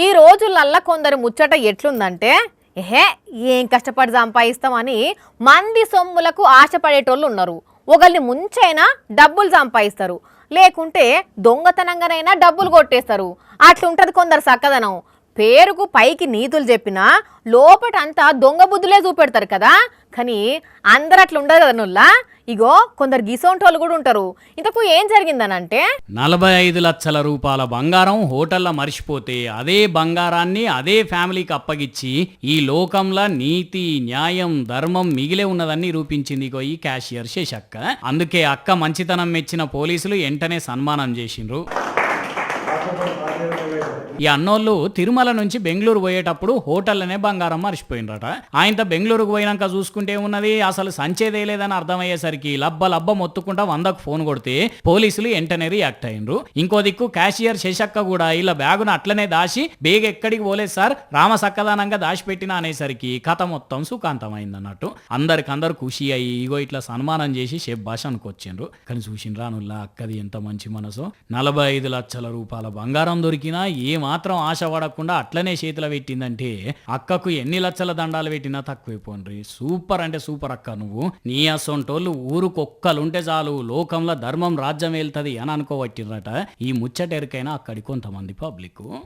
ఈ రోజులల్లా కొందరు ముచ్చట ఎట్లుందంటే ఏం కష్టపడి సంపాదిస్తామని మంది సొమ్ములకు ఆశపడేటోళ్ళు ఉన్నారు. ఒకళ్ళని ముంచైనా డబ్బులు సంపాదిస్తారు, లేకుంటే దొంగతనంగానైనా డబ్బులు కొట్టేస్తారు. అట్లుంటది కొందరు సక్కదనం. పేరుకు పైకి నీతులు చెప్పినా లోపటంతా దొంగ బుద్ధులే చూపెడతారు కదా. కానీ అందరు అట్లా ఉండరు కదా నుల్లా. ఇగో కొందరు గిసోంటోళ్ళు కూడా ఉంటారు. ఇంతకు ఏం జరిగిందనంటే 45 లక్షల రూపాయల బంగారం హోటల్లో మర్చిపోతే అదే బంగారాన్ని అదే ఫ్యామిలీకి అప్పగిచ్చి ఈ లోకంలో నీతి న్యాయం ధర్మం మిగిలే ఉన్నదని నిరూపించింది ఇగో ఈ క్యాషియర్ శేషక్క. అందుకే అక్క మంచితనం మెచ్చిన పోలీసులు వెంటనే సన్మానం చేసిండ్రు. ఈ అన్నోళ్ళు తిరుమల నుంచి బెంగళూరు పోయేటప్పుడు హోటల్లోనే బంగారం మర్చిపోయినరట. ఆయనతో బెంగళూరుకు పోయినాక చూసుకుంటే ఉన్నది అసలు సంచేదేలేదని అర్థమయ్యేసరికి లబ్బ మొత్తుకుంటా 100కు ఫోన్ కొడితే పోలీసులు వెంటనే రియాక్ట్ అయ్యిండ్రు. ఇంకో దిక్కు క్యాషియర్ శేషక్క కూడా ఇలా బ్యాగును అట్లనే దాచి బేగ ఎక్కడికి పోలేదు సార్, రామ సక్కదానంగా దాచిపెట్టినా అనేసరికి కథ మొత్తం సుఖాంతమైంది అన్నట్టు. అందరికందరు ఖుషి అయ్యి ఇగో ఇట్లా సన్మానం చేసి షేప్ భాష అనుకొచ్చిండ్రు. కానీ చూసిండ్రా నుల్లా అక్కది ఎంత మంచి మనసు. 45 లక్షల రూపాయల బంగారం దొరికినా మాత్రం ఆశ పడకుండా అట్లనే చేతిలో పెట్టిందంటే అక్కకు ఎన్ని లక్షల దండాలు పెట్టినా తక్కువైపోండ్రి. సూపర్ అంటే సూపర్ అక్క నువ్వు. నీ అసొంటోళ్ళు ఊరుకొక్కలుంటే చాలు లోకంలో ధర్మం రాజ్యం వెళ్తుంది అని అనుకోవట్టిరట. ఈ ముచ్చటెరికైనా అక్కడి కొంతమంది పబ్లిక్